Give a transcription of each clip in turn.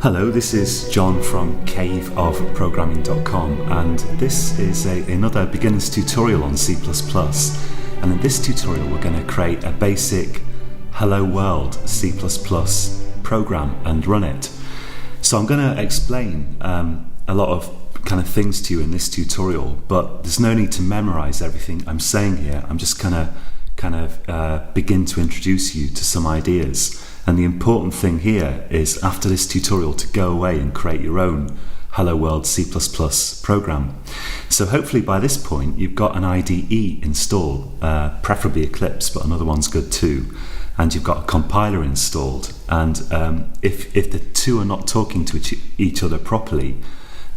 Hello, this is John from caveofprogramming.com, and this is another beginner's tutorial on C++. And in this tutorial we're going to create a basic Hello World C++ program and run it. So I'm going to explain a lot of kind of things to you in this tutorial, but there's no need to memorize everything I'm saying here. I'm just going to begin to introduce you to some ideas. And the important thing here is, after this tutorial, to go away and create your own Hello World C++ program. So hopefully by this point you've got an IDE installed, preferably Eclipse, but another one's good too. And you've got a compiler installed. And if the two are not talking to each other properly,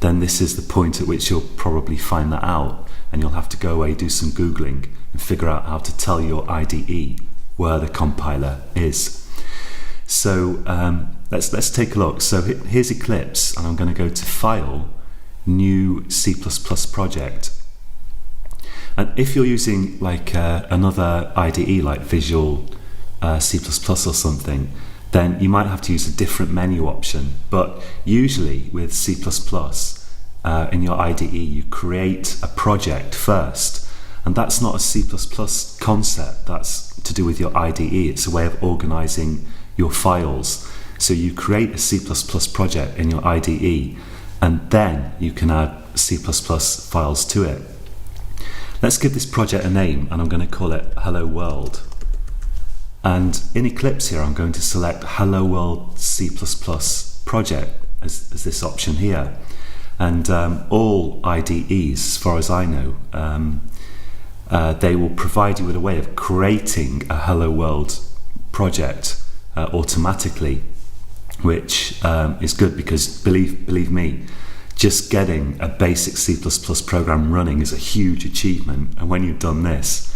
then this is the point at which you'll probably find that out. And you'll have to go away, do some Googling, and figure out how to tell your IDE where the compiler is. So let's take a look. So here's Eclipse, and I'm going to go to File, New C++ Project. And if you're using like another IDE like Visual C++ or something, then you might have to use a different menu option. But usually with C++, in your IDE, you create a project first. And that's not a C++ concept, that's to do with your IDE. It's a way of organizing your files. So you create a C++ project in your IDE, and then you can add C++ files to it. Let's give this project a name, and I'm going to call it Hello World. And in Eclipse here, I'm going to select Hello World C++ project as this option here. And all IDEs, as far as I know, they will provide you with a way of creating a Hello World project automatically, which is good, because believe me, just getting a basic C++ program running is a huge achievement. And when you've done this,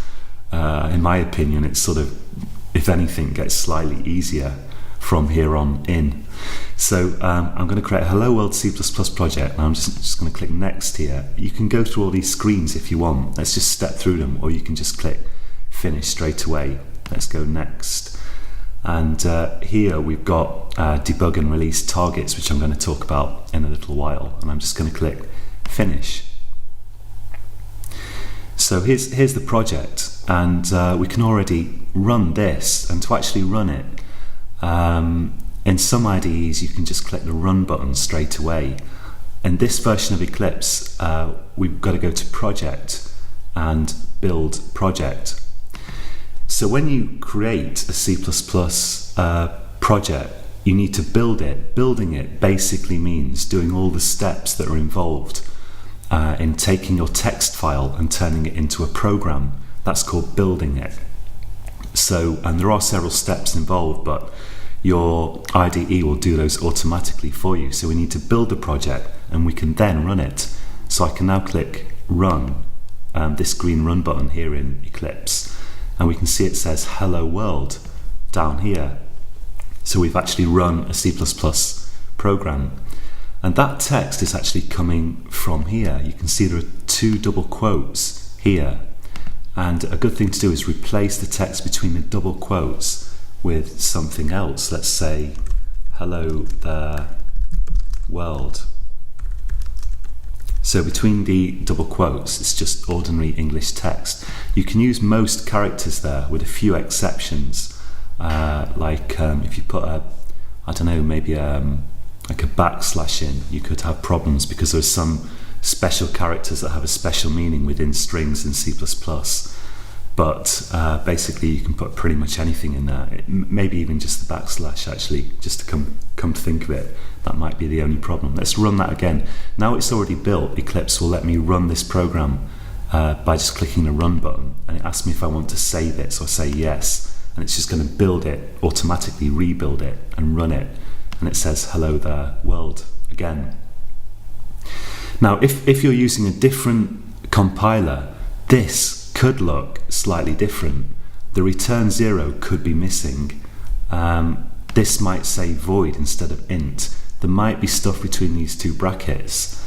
in my opinion, it's sort of, if anything, gets slightly easier from here on in. So I'm going to create a Hello World C++ project, and I'm just going to click Next here. You can go through all these screens if you want. Let's just step through them, or you can just click Finish straight away. Let's go Next. And here we've got debug and release targets, which I'm going to talk about in a little while. And I'm just going to click Finish. So here's the project, and we can already run this. And to actually run it, in some IDEs you can just click the Run button straight away. In this version of Eclipse, we've got to go to Project and Build Project. So when you create a C++ project, you need to build it. Building it basically means doing all the steps that are involved in taking your text file and turning it into a program. That's called building it. So, and there are several steps involved, but your IDE will do those automatically for you. So we need to build the project, and we can then run it. So I can now click Run, this green Run button here in Eclipse. And we can see it says Hello World down here. So we've actually run a C++ program. And that text is actually coming from here. You can see there are two double quotes here. And a good thing to do is replace the text between the double quotes with something else. Let's say, Hello there, world. So between the double quotes, it's just ordinary English text. You can use most characters there, with a few exceptions. If you put maybe like a backslash in, you could have problems, because there's some special characters that have a special meaning within strings in C++. But basically you can put pretty much anything in there. Maybe even just the backslash, actually, just to come to think of it. That might be the only problem. Let's run that again. Now it's already built, Eclipse will let me run this program by just clicking the Run button. And it asks me if I want to save it, so I say yes. And it's just going to build it, automatically rebuild it and run it. And it says Hello there, world again. Now if you're using a different compiler, this could look slightly different. The return 0 could be missing. This might say void instead of int. There might be stuff between these two brackets.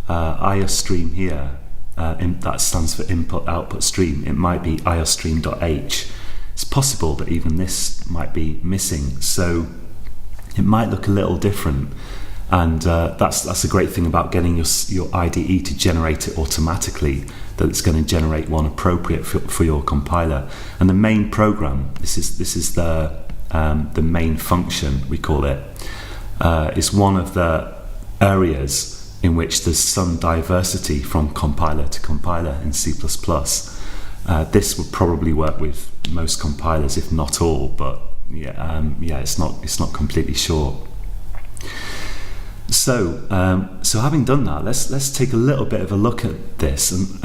iostream here, that stands for input output stream. It might be iostream.h. It's possible that even this might be missing. So it might look a little different. And that's a great thing about getting your IDE to generate it automatically, that it's going to generate one appropriate for your compiler. And the main program, this is the main function, we call it, is one of the areas in which there's some diversity from compiler to compiler in C++. This would probably work with most compilers, if not all, but it's not completely sure. So having done that, let's take a little bit of a look at this. And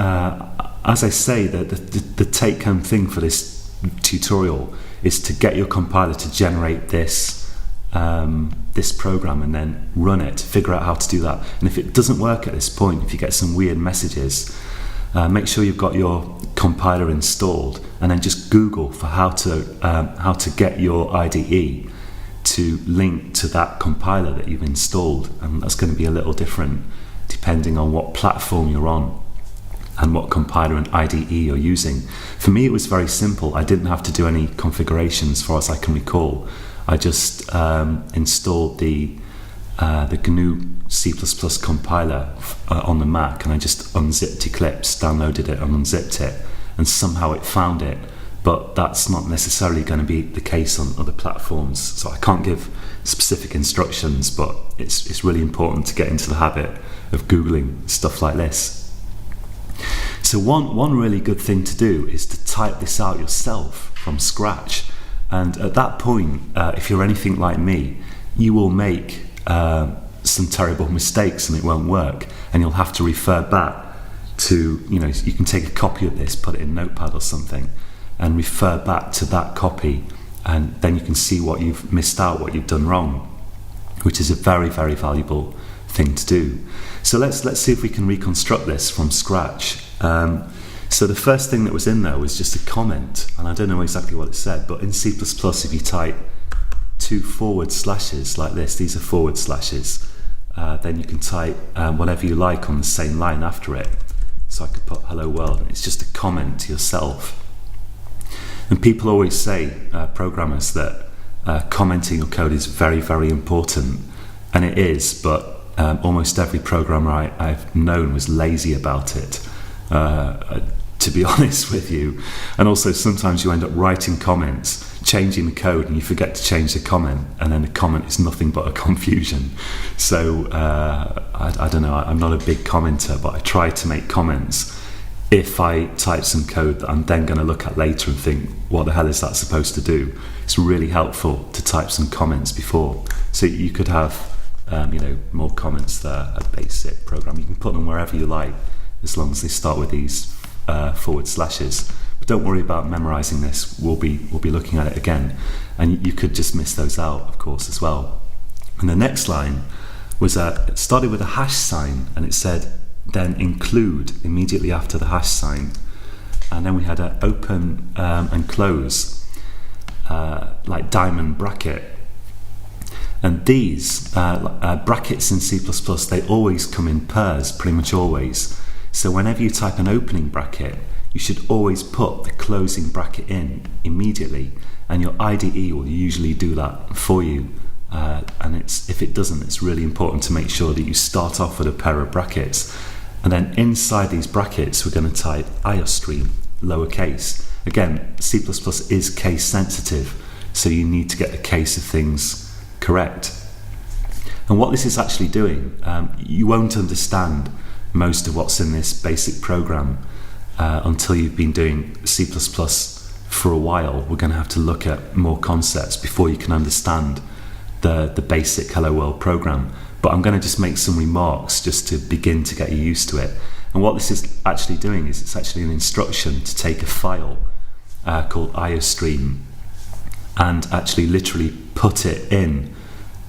as I say, the take-home thing for this tutorial is to get your compiler to generate this program and then run it, figure out how to do that. And if it doesn't work at this point, if you get some weird messages, make sure you've got your compiler installed, and then just Google for how to get your IDE to link to that compiler that you've installed. And that's going to be a little different depending on what platform you're on and what compiler and IDE you're using. For me, it was very simple. I didn't have to do any configurations, as far as I can recall. I just installed the GNU C++ compiler on the Mac, and I just unzipped Eclipse, downloaded it and unzipped it, and somehow it found it. But that's not necessarily going to be the case on other platforms, so I can't give specific instructions, but it's really important to get into the habit of Googling stuff like this. So one really good thing to do is to type this out yourself from scratch. And at that point, if you're anything like me, you will make some terrible mistakes and it won't work, and you'll have to refer back to, you can take a copy of this, put it in Notepad or something, and refer back to that copy, and then you can see what you've missed out, what you've done wrong, which is a very, very valuable thing to do. So let's see if we can reconstruct this from scratch. So the first thing that was in there was just a comment, and I don't know exactly what it said, but in C++, if you type 2 forward slashes like this, these are forward slashes, then you can type whatever you like on the same line after it. So I could put hello world, and it's just a comment to yourself. And people always say, programmers, that commenting your code is very, very important, and it is, but almost every programmer I've known was lazy about it, to be honest with you. And also sometimes you end up writing comments, changing the code, and you forget to change the comment, and then the comment is nothing but a confusion. So I don't know, I'm not a big commenter, but I try to make comments if I type some code that I'm then going to look at later and think, what the hell is that supposed to do? It's really helpful to type some comments before. So you could have more comments there, a basic program. You can put them wherever you like, as long as they start with these forward slashes. But don't worry about memorizing this. We'll be looking at it again, and you could just miss those out, of course, as well. And the next line was it started with a hash sign, and it said then include immediately after the hash sign, and then we had an open and close like diamond bracket. And these brackets in C++, they always come in pairs, pretty much always. So whenever you type an opening bracket, you should always put the closing bracket in immediately, and your IDE will usually do that for you. And if it doesn't, it's really important to make sure that you start off with a pair of brackets, and then inside these brackets we're going to type IOStream, lowercase. Again, C++ is case sensitive, so you need to get the case of things correct. And what this is actually doing, you won't understand most of what's in this basic program until you've been doing C++ for a while. We're going to have to look at more concepts before you can understand the basic Hello World program. But I'm going to just make some remarks just to begin to get you used to it. And what this is actually doing is it's actually an instruction to take a file called IOStream and actually literally put it in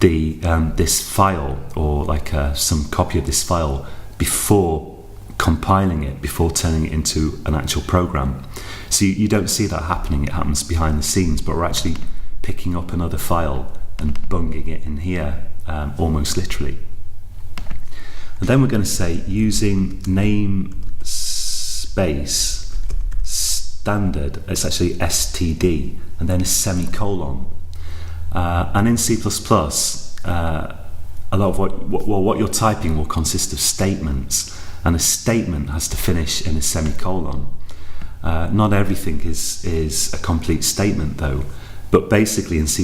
this file, or like some copy of this file, before compiling it, before turning it into an actual program. So you don't see that happening, it happens behind the scenes, but we're actually picking up another file and bunging it in here, almost literally. And then we're going to say using namespace standard, it's actually std, and then a semicolon. And in C++, a lot of what you're typing will consist of statements, and a statement has to finish in a semicolon. Not everything is a complete statement though, but basically in C++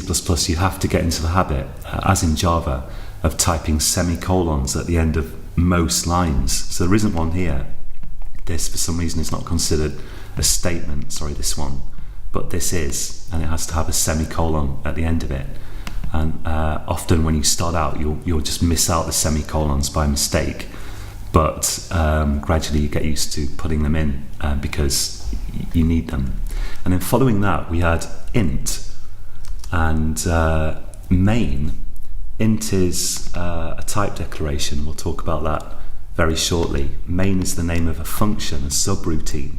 you have to get into the habit, as in Java, of typing semicolons at the end of most lines. So there isn't one here. This for some reason is not considered a statement, sorry, this one, but this is, and it has to have a semicolon at the end of it. And often when you start out you'll just miss out the semicolons by mistake, but gradually you get used to putting them in because you need them. And then following that we had int and main. Int is a type declaration. We'll talk about that very shortly. Main is the name of a function, a subroutine,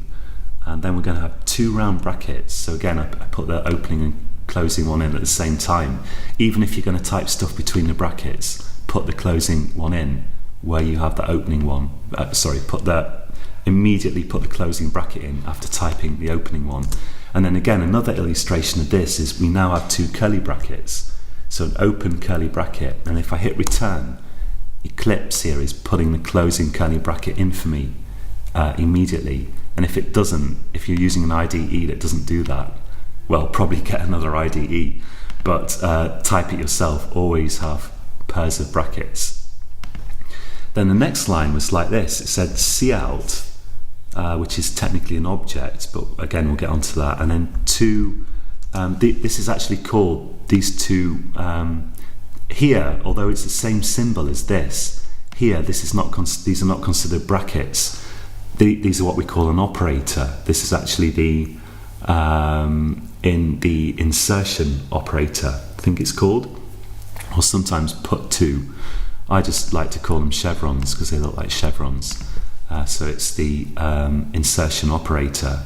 and then we're going to have 2 round brackets. So again, I put the opening and closing one in at the same time. Even if you're going to type stuff between the brackets, put the closing one in where you have the opening one. Immediately put the closing bracket in after typing the opening one. And then again, another illustration of this is we now have 2 curly brackets. So an open curly bracket, and if I hit return, Eclipse here is putting the closing curly bracket in for me immediately. And if it doesn't, if you're using an IDE that doesn't do that, well, probably get another IDE, but type it yourself. Always have pairs of brackets. Then the next line was like this. It said cout, which is technically an object, but again we'll get onto that. And then 2. This is actually called, these 2 here, although it's the same symbol as this, here this is not these are not considered brackets. These are what we call an operator. This is actually the in the insertion operator, I think it's called, or sometimes put to. I just like to call them chevrons because they look like chevrons. So it's the insertion operator,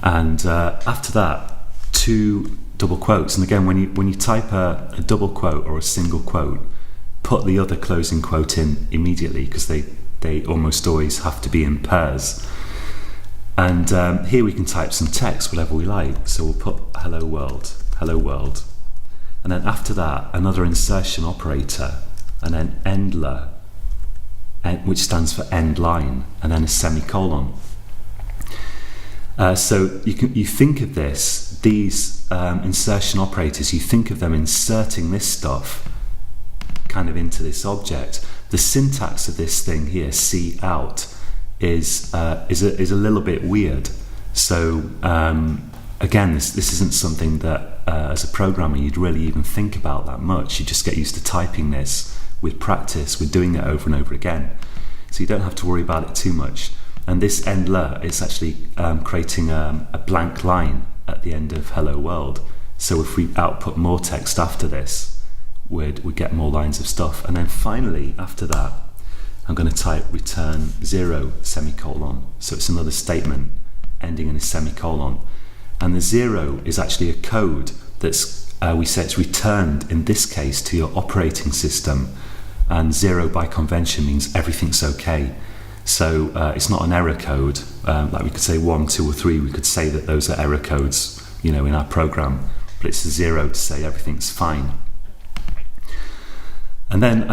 and after that 2 double quotes. And again, when you type a double quote or a single quote, put the other closing quote in immediately because they almost always have to be in pairs. And here we can type some text, whatever we like. So we'll put hello world, and then after that another insertion operator, and then endler, which stands for end line, and then a semicolon. So you think of these insertion operators, you think of them inserting this stuff kind of into this object. The syntax of this thing here, cout, is a little bit weird. So again, this isn't something that as a programmer you'd really even think about that much. You just get used to typing this with practice, with doing it over and over again. So you don't have to worry about it too much. And this endler is actually creating a blank line at the end of hello world. So if we output more text after this, we'd get more lines of stuff. And then finally, after that, I'm going to type return 0 semicolon. So it's another statement ending in a semicolon. And the 0 is actually a code that's, we say it's returned in this case to your operating system. And 0 by convention means everything's okay. So it's not an error code, like we could say 1, 2 or 3, we could say that those are error codes, in our program, but it's a 0 to say everything's fine. And then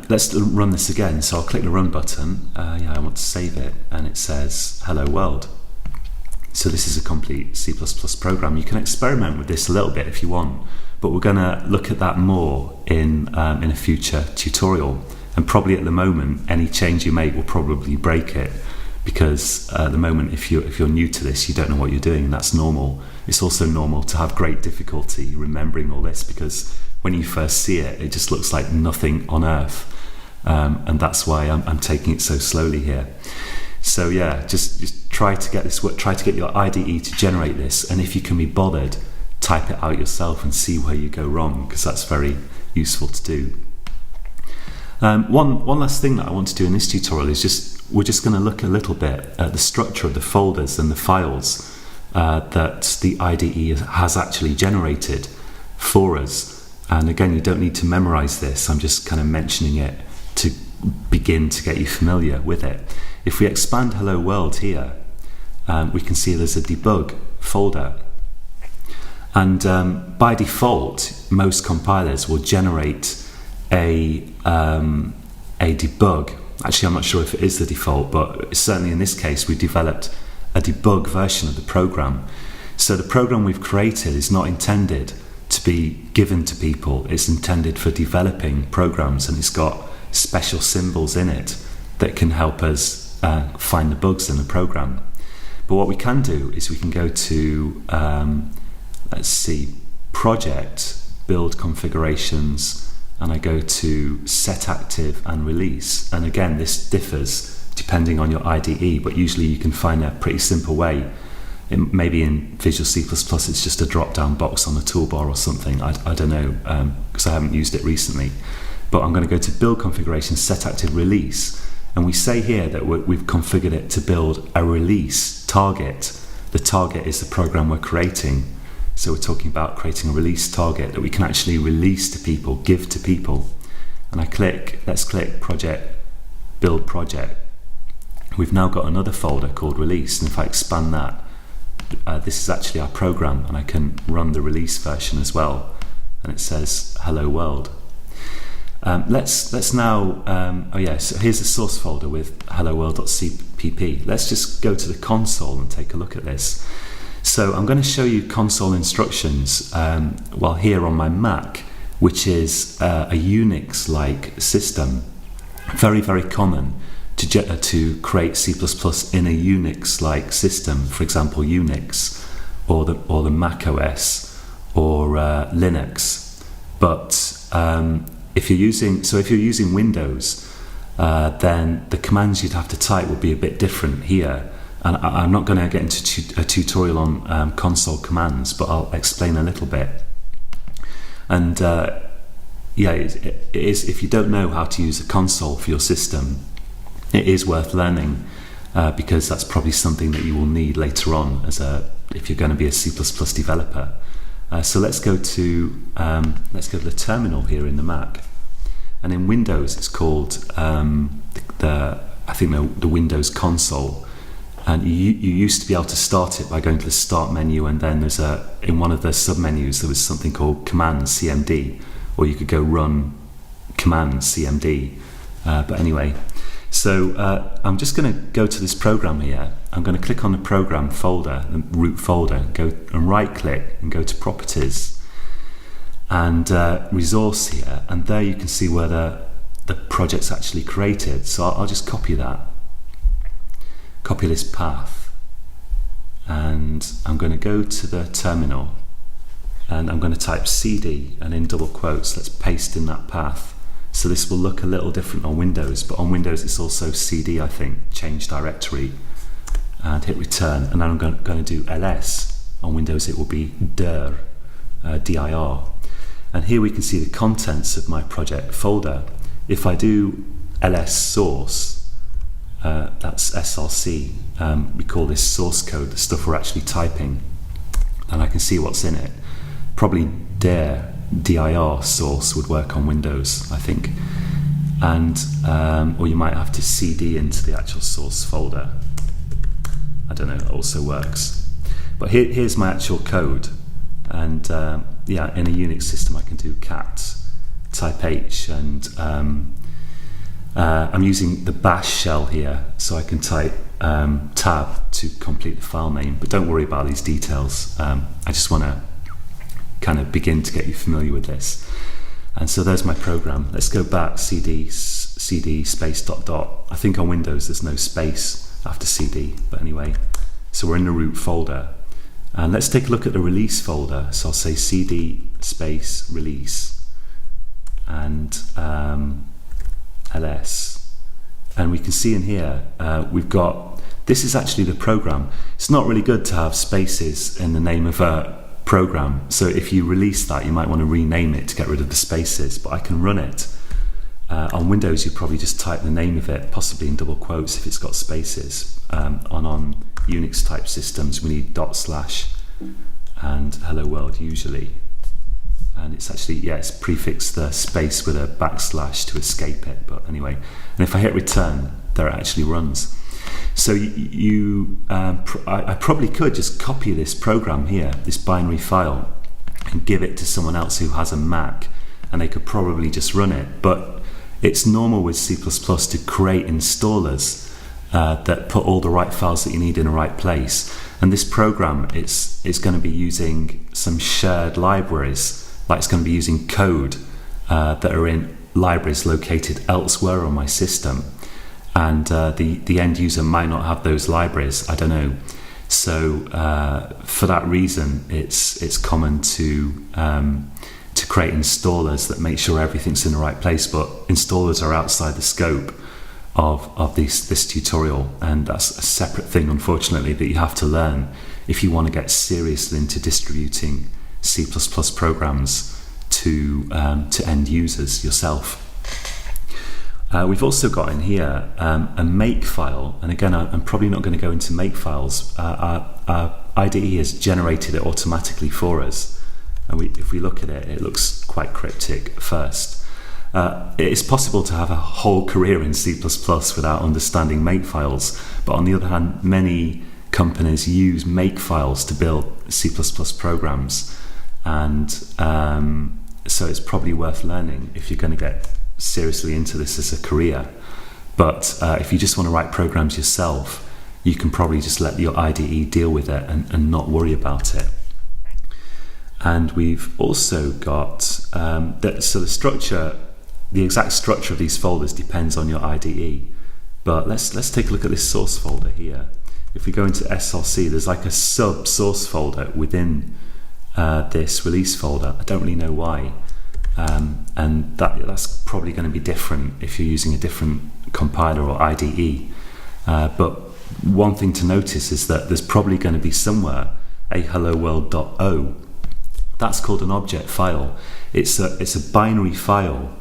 let's run this again. So I'll click the run button. I want to save it, and it says hello world. So this is a complete C++ program. You can experiment with this a little bit if you want, but we're going to look at that more in a future tutorial. And probably at the moment, any change you make will probably break it, because at the moment, if you're new to this, you don't know what you're doing, and that's normal. It's also normal to have great difficulty remembering all this, because when you first see it, it just looks like nothing on earth, and that's why I'm taking it so slowly here. So yeah, just try to get this work. Try to get your IDE to generate this, and if you can be bothered, type it out yourself and see where you go wrong, because that's very useful to do. One last thing that I want to do in this tutorial is we're just going to look a little bit at the structure of the folders and the files that the IDE has actually generated for us. And again, you don't need to memorize this. I'm just kind of mentioning it to begin to get you familiar with it. If we expand Hello World here, we can see there's a debug folder. And by default, most compilers will generate a debug. Actually, I'm not sure if it is the default, but certainly in this case, we developed a debug version of the program. So the program we've created is not intended to be given to people. It's intended for developing programs, and it's got special symbols in it that can help us find the bugs in the program. But what we can do is we can go to, let's see, Project, Build Configurations, and I go to Set Active and Release. And again, this differs depending on your IDE, but usually you can find a pretty simple way. Maybe in Visual C++, it's just a drop-down box on the toolbar or something. I don't know, because I haven't used it recently. But I'm going to go to Build Configuration, Set Active, Release. And we say here that we've configured it to build a release target. The target is the program we're creating. So we're talking about creating a release target that we can actually release to people, give to people. And let's click Project, Build Project. We've now got another folder called Release. And if I expand that, this is actually our program, and I can run the release version as well. And it says Hello World. Let's now, so here's the source folder with helloworld.cpp. Let's just go to the console and take a look at this. So I'm going to show you console instructions here on my Mac, which is a Unix-like system. Very, very common to create C++ in a Unix-like system, for example Unix or the Mac OS or Linux. But if you're using Windows, then the commands you'd have to type would be a bit different here. And I'm not going to get into a tutorial on console commands, but I'll explain a little bit. And it is, if you don't know how to use a console for your system, it is worth learning, because that's probably something that you will need later on if you're going to be a C++ developer. So let's go to the terminal here in the Mac, and in Windows it's called the Windows console. And you used to be able to start it by going to the Start menu, and then in one of the submenus there was something called Command CMD, or you could go Run Command CMD. But anyway, so I'm just going to go to this program here. I'm going to click on the program folder, the root folder, go and right-click and go to Properties and Resource here, and there you can see where the project's actually created. So I'll just copy that. Copy this path, and I'm going to go to the terminal, and I'm going to type CD, and in double quotes let's paste in that path. So this will look a little different on Windows, but on Windows it's also CD, I think, change directory, and hit return. And then I'm going to do ls. On Windows it will be dir, dir. And here we can see the contents of my project folder. If I do ls source, that's src, we call this source code, the stuff we're actually typing, and I can see what's in it. Probably dir source would work on Windows, I think, and or you might have to cd into the actual source folder. I don't know, it also works. But here's my actual code, and in a Unix system I can do cat type h, and I'm using the bash shell here, so I can type tab to complete the file name, but don't worry about these details. I just want to kind of begin to get you familiar with this. And so there's my program. Let's go back, cd space ... I think on Windows there's no space after cd, but anyway, so we're in the root folder, and let's take a look at the release folder. So I'll say cd space release and ls, and we can see in here we've got, this is actually the program. It's not really good to have spaces in the name of a program, so if you release that you might want to rename it to get rid of the spaces, but I can run it. On Windows you probably just type the name of it, possibly in double quotes if it's got spaces. On Unix type systems we need / and hello world usually. And it's actually, it's prefixed the space with a / to escape it, but anyway. And if I hit return, there it actually runs. So I probably could just copy this program here, this binary file, and give it to someone else who has a Mac, and they could probably just run it. But it's normal with C++ to create installers that put all the right files that you need in the right place. And this program is going to be using some shared libraries, like it's going to be using code that are in libraries located elsewhere on my system. And the end user might not have those libraries, I don't know. So for that reason, it's common to create installers that make sure everything's in the right place, but installers are outside the scope of this tutorial, and that's a separate thing, unfortunately, that you have to learn if you want to get seriously into distributing C++ programs to end users yourself. We've also got in here a make file, and again, I'm probably not going to go into make files. Our IDE has generated it automatically for us, and if we look at it, it looks quite cryptic at first. It's possible to have a whole career in C++ without understanding make files, but on the other hand, many companies use make files to build C++ programs, and so it's probably worth learning if you're going to get seriously into this as a career. But if you just want to write programs yourself, you can probably just let your IDE deal with it and not worry about it. And we've also got the exact structure of these folders depends on your IDE. But let's take a look at this source folder here. If we go into SRC, there's like a sub source folder within this release folder. I don't really know why. And that's probably going to be different if you're using a different compiler or IDE. But one thing to notice is that there's probably going to be somewhere a hello world.o. That's called an object file. It's a binary file,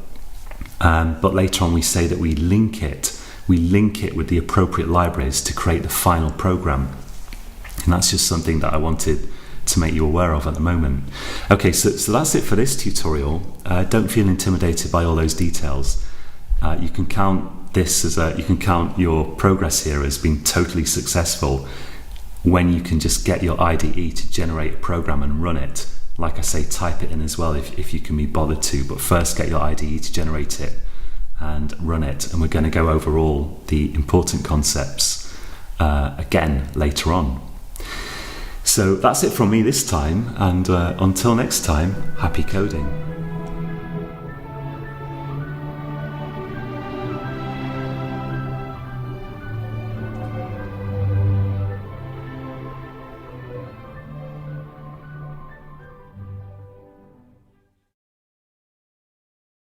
but later on we say that we link it with the appropriate libraries to create the final program. And that's just something that I wanted to make you aware of at the moment. Okay, so that's it for this tutorial. Don't feel intimidated by all those details. You can count your progress here as being totally successful when you can just get your IDE to generate a program and run it. Like I say, type it in as well if you can be bothered to, but first get your IDE to generate it and run it. And we're going to go over all the important concepts again later on. So that's it from me this time, and until next time, happy coding.